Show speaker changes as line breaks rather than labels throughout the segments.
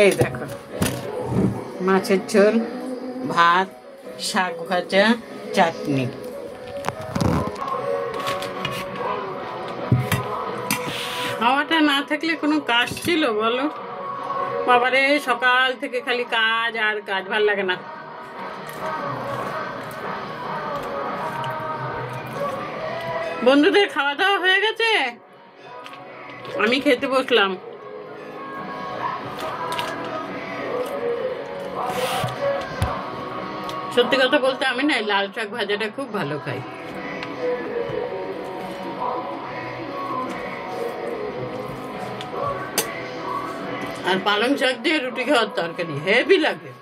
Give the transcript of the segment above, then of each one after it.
এই দেখো মাছের ঝোল, ভাত, শাক ভাজা, চাটনি। হাওয়াটা না থাকলে কোনো কাজ ছিল বলো? বাবারে সকাল থেকে খালি কাজ আর কাজ, ভাল লাগে না। বন্ধুদের খাওয়া দাওয়া হয়ে গেছে, আমি খেতে বসলাম। সত্যি কথা বলতে আমি না লাল শাক ভাজাটা খুব ভালো খাই। আর পালং শাক দিয়ে রুটি খাওয়ার তরকারি হেভি লাগে।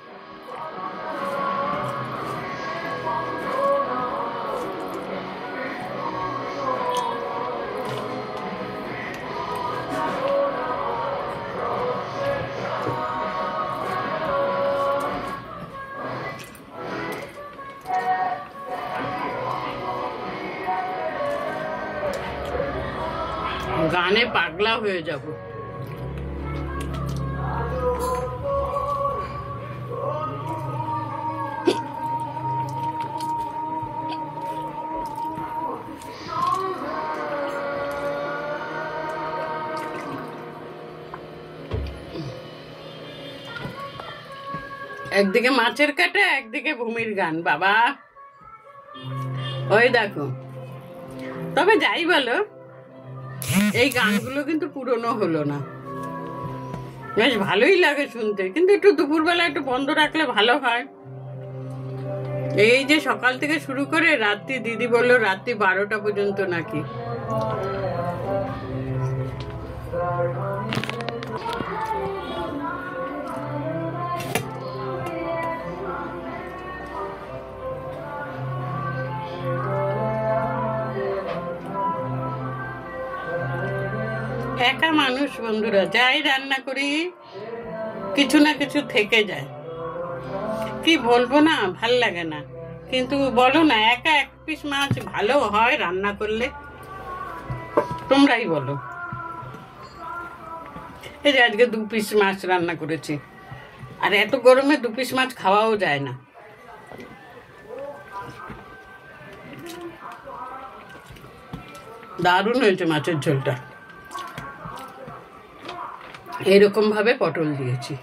গানে পাগলা হয়ে যাব। একদিকে মাছের কাটা, একদিকে ভূমির গান। বাবা ওই দেখো, তবে যাই বলো এই গানগুলো কিন্তু পুরনো হলো না, বেশ ভালোই লাগে শুনতে, কিন্তু একটু দুপুরবেলা একটু বন্ধ রাখলে ভালো হয়। এই যে সকাল থেকে শুরু করে রাত্রি, দিদি বললো রাত্রি 12টা পর্যন্ত নাকি। একা মানুষ বন্ধুরা, যাই রান্না করি কিছু না কিছু থেকে যায়। কি বলবো না, ভাল লাগে না। কিন্তু বলো না, একা এক পিস মাছ ভালো হয় রান্না করলে? তোমরাই বলো। এই যে আজকে 2 পিস মাছ রান্না করেছি, আর এত গরমে 2 পিস মাছ খাওয়াও যায় না। দারুণ হয়েছে মাছের ঝোলটা। এরকম ভাবে পটল দিয়েছি।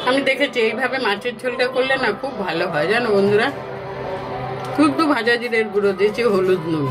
আমি দেখেছি এইভাবে মাছের ঝোলটা করলে না খুব ভালো হয় জানো বন্ধুরা। শুধু ভাজা জিরের গুঁড়ো দিয়েছি, হলুদ, নুন।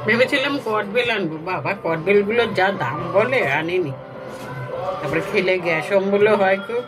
ভেবেছিলাম কটবেল আনবো, বাবা কটবেলগুলোর যা দাম বলে আনিনি। তারপরে খেলে গ্যাস অম্বল হয় খুব।